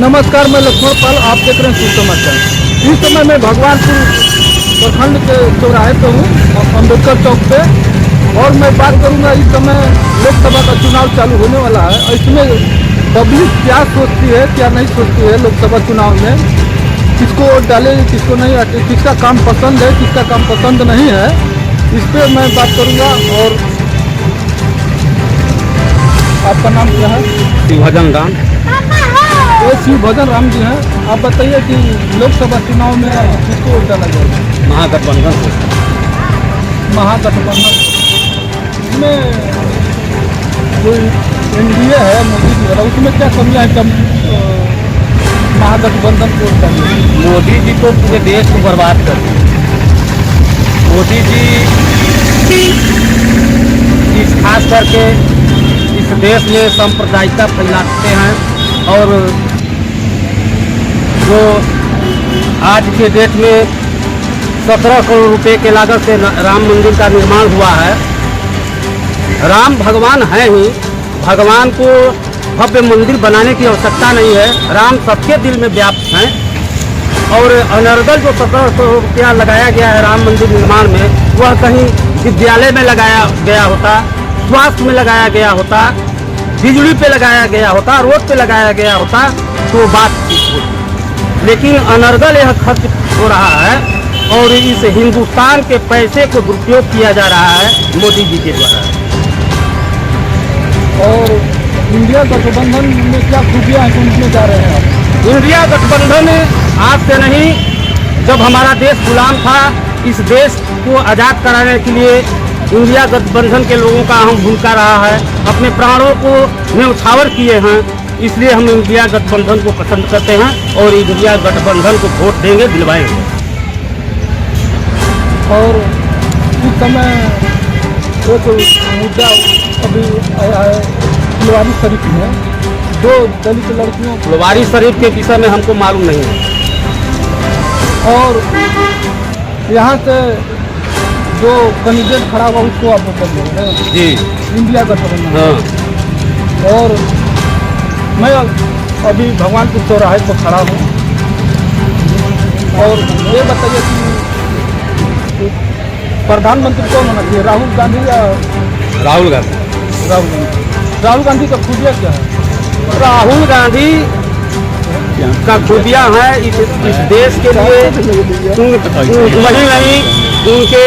नमस्कार, मैं लक्ष्मण पाल, आप देख रहे हैं सुर समाचार। इस समय मैं भगवानपुर प्रखंड के चौराहे पे हूँ, अम्बेडकर चौक पे, और मैं बात करूँगा। इस समय लोकसभा का चुनाव चालू होने वाला है और इसमें पब्लिक क्या सोचती है, क्या नहीं सोचती है लोकसभा चुनाव में, किसको वोट डाले, किसको नहीं, किसका काम पसंद है, किसका काम पसंद नहीं है, इस पर मैं बात करूँगा। और आपका नाम क्या है? शिवभजन राम। ये शिवभजन राम जी हैं। आप बताइए कि लोकसभा चुनाव में किसको वोट डाला जाएगा? महागठबंधन को। महागठबंधन में जो एनडीए है मोदी जी वाला, उसमें क्या कमियां हैं? महागठबंधन को वोट डालिए। मोदी जी को पूरे देश को बर्बाद कर दिया। मोदी जी इस खास करके इस देश में सांप्रदायिकता फैलाते हैं और जो आज के डेट में 17 करोड़ रुपए के लागत से राम मंदिर का निर्माण हुआ है। राम भगवान है ही, भगवान को भव्य मंदिर बनाने की आवश्यकता नहीं है। राम सबके दिल में व्याप्त हैं और अनर्गल जो 17 करोड़ रुपया लगाया गया है राम मंदिर निर्माण में, वह कहीं विद्यालय में लगाया गया होता, स्वास्थ्य में लगाया गया होता, बिजली पे लगाया गया होता, रोड पे लगाया गया होता तो बात ठीक होती। लेकिन अनर्गल यह खर्च हो रहा है और इस हिंदुस्तान के पैसे को दुरुपयोग किया जा रहा है मोदी जी के द्वारा। और इंडिया गठबंधन में क्या खूबियाँ हैं, उसमें जा रहे हैं आप? इंडिया गठबंधन आज से नहीं, जब हमारा देश गुलाम था, इस देश को आज़ाद कराने के लिए इंडिया गठबंधन के लोगों का अहम भूमिका रहा है। अपने प्राणों को न्यौछावर किए हैं, इसलिए हम इंडिया गठबंधन को पसंद करते हैं और इंडिया गठबंधन को वोट देंगे, दिलवाएंगे। और इस समय एक मुद्दा अभी आया है फुलवारी शरीफ में, 2 दलित लड़कियों। फुलवारी शरीफ के विषय में हमको मालूम नहीं है। और यहाँ से जो कैंडिडेट खड़ा हुआ उसको आप बताइए जी। इंडिया गठबंधन। हाँ। और मैं अभी भगवानपुर चौराहे पर खड़ा हूँ और ये बताइए कि प्रधानमंत्री कौन होना चाहिए, राहुल गांधी या? राहुल गांधी। राहुल गांधी का खूबियाँ क्या है? राहुल गांधी का खूबियाँ है इस देश के लिए, वही नहीं, उनके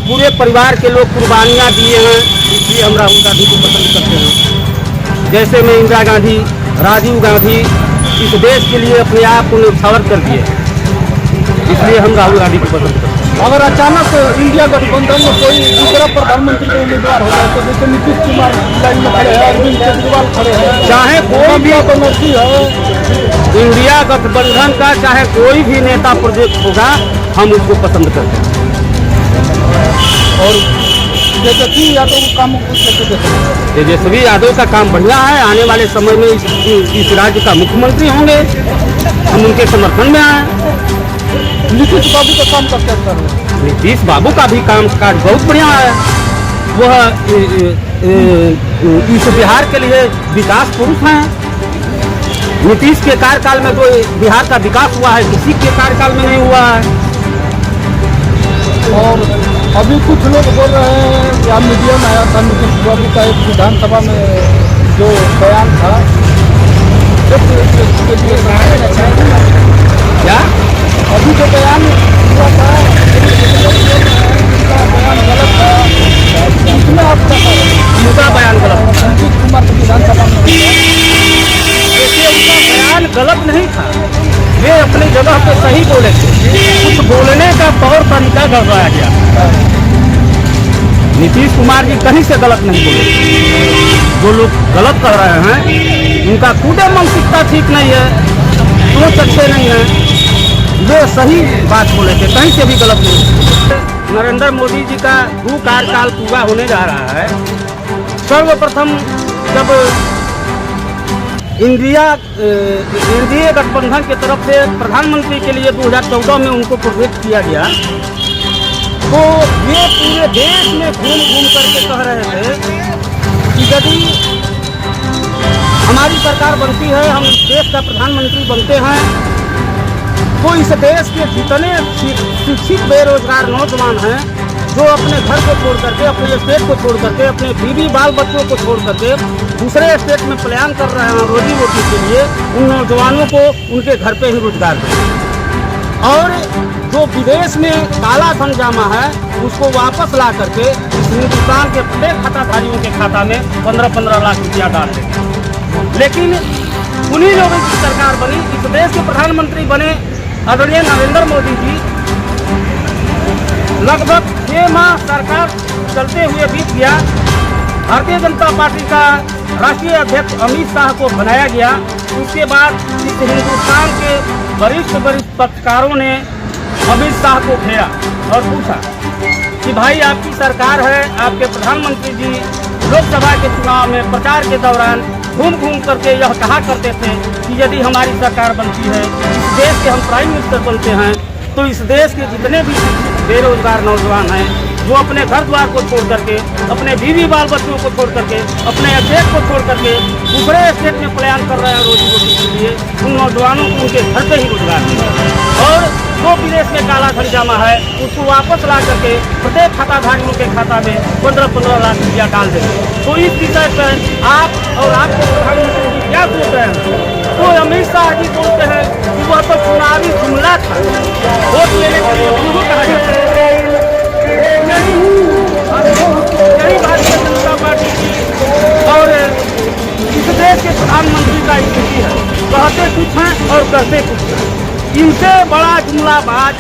पूरे परिवार के लोग कुर्बानियाँ दिए हैं, इसलिए हम राहुल गांधी को पसंद करते हैं। जैसे में इंदिरा गांधी, राजीव गांधी इस देश के लिए अपने आप को न्यौछावर कर दिए, इसलिए हम राहुल गांधी को पसंद करते हैं। अगर अचानक इंडिया गठबंधन में कोई दूसरा प्रधानमंत्री का उम्मीदवार हो जाए तो जैसे नीतीश कुमार लाइन में खड़े हैं, अरविंद केजरीवाल खड़े हैं, चाहे कोई भी बनर्जी है, इंडिया गठबंधन का चाहे कोई भी नेता प्रोजेक्ट होगा, हम उसको पसंद करते हैं। और तेजस्वी यादव का काम तेजस्वी यादव का काम बढ़िया है। आने वाले समय में इस राज्य का मुख्यमंत्री होंगे, हम उनके समर्थन में आए। नीतीश बाबू का काम कैसा है? नीतीश बाबू का भी काम काज बहुत बढ़िया है। वह इस बिहार के लिए विकास पुरुष हैं। नीतीश के कार्यकाल में तो बिहार का विकास हुआ है, किसी के कार्यकाल में नहीं हुआ है। और अभी कुछ लोग बोल रहे हैं, या मीडिया में आया था नीतीश बाबू का एक विधानसभा में जो बयान था, क्या अभी जो बयान हुआ था बयान गलत था, इसमें आपका उनका बयान गलत था? नीतीश कुमार की विधानसभा में देखिए, उनका बयान गलत नहीं था, वे अपनी जगह पे सही बोले थे, कुछ बोलने का तौर तरीका गड़बड़ाया गया। नीतीश कुमार जी कहीं से गलत नहीं बोले। जो लोग गलत कर रहे हैं उनका खुद मानसिकता ठीक नहीं है, सोच अच्छे नहीं है। वे सही बात बोले थे, कहीं से भी गलत नहीं। नरेंद्र मोदी जी का 2 कार्यकाल पूरा होने जा रहा है। सर्वप्रथम जब एनडीए गठबंधन की तरफ से प्रधानमंत्री के लिए 2014 में उनको प्रोजेक्ट किया गया, तो ये पूरे देश में घूम घूम करके कह रहे थे कि यदि हमारी सरकार बनती है, हम इस देश का प्रधानमंत्री बनते हैं, तो इस देश के जितने शिक्षित बेरोजगार नौजवान हैं जो अपने घर को छोड़ करके, अपने स्टेट को छोड़ करके, अपने बीवी बाल बच्चों को छोड़ करके दूसरे स्टेट में पलायन कर रहे हैं रोजी रोटी के लिए, उन नौजवानों को उनके घर पे ही रोजगार दें। और जो विदेश में काला धन जमा है उसको वापस ला करके इस हिंदुस्तान के प्रत्येक खाताधारियों के खाता में 15-15 लाख रुपया डाल दें। लेकिन उन्हीं लोगों की सरकार बनी, इस देश के प्रधानमंत्री बने आदरणीय नरेंद्र मोदी जी। लगभग 6 माह सरकार चलते हुए बीत गया। भारतीय जनता पार्टी का राष्ट्रीय अध्यक्ष अमित शाह को बनाया गया। उसके बाद इस हिंदुस्तान के वरिष्ठ पत्रकारों ने अमित शाह को घेरा और पूछा कि भाई आपकी सरकार है, आपके प्रधानमंत्री जी लोकसभा के चुनाव में प्रचार के दौरान घूम घूम करके यह कहा करते थे कि यदि हमारी सरकार बनती है, इस देश के हम प्राइम मिनिस्टर बनते हैं, तो इस देश के जितने भी बेरोजगार नौजवान हैं जो अपने घर द्वार को छोड़ करके, अपने बीवी बाल बच्चों को छोड़ करके, अपने स्टेट को छोड़ करके दूसरे स्टेट में पलायन कर रहे हैं रोजी रोटी के लिए, उन नौजवानों को उनके घर पे ही रोजगार दें। और जो विदेश में काला धन जमा है उसको वापस ला करके प्रत्येक खाताधारियों के खाता में 15-15 लाख रुपया डाल दें। तो इस विषय पर आप और आपके प्रधानमंत्री जी क्या सोच रहे हैं? तो अमित शाह जी बोलते हैं कि वह तो चुनावी जुमला था, वोट लेने के लिए उनको कहा जाता है। यही भारतीय जनता पार्टी की और इस देश के प्रधानमंत्री का स्थिति है, कहते कुछ हैं और करते कुछ हैं। इनसे बड़ा जुमलाबाज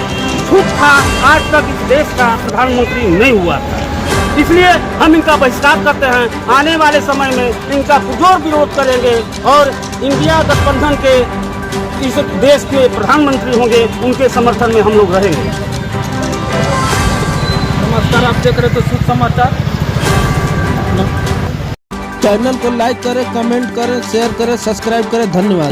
झूठा आज तक इस देश का प्रधानमंत्री नहीं हुआ था। इसलिए हम इनका बहिष्कार करते हैं। आने वाले समय में इनका पुरजोर विरोध करेंगे और इंडिया गठबंधन के इस देश के प्रधानमंत्री होंगे, उनके समर्थन में हम लोग रहेंगे। नमस्कार, आप देख रहे थे शुभ समाचार। चैनल को लाइक करें, कमेंट करें, शेयर करें, सब्सक्राइब करें। धन्यवाद।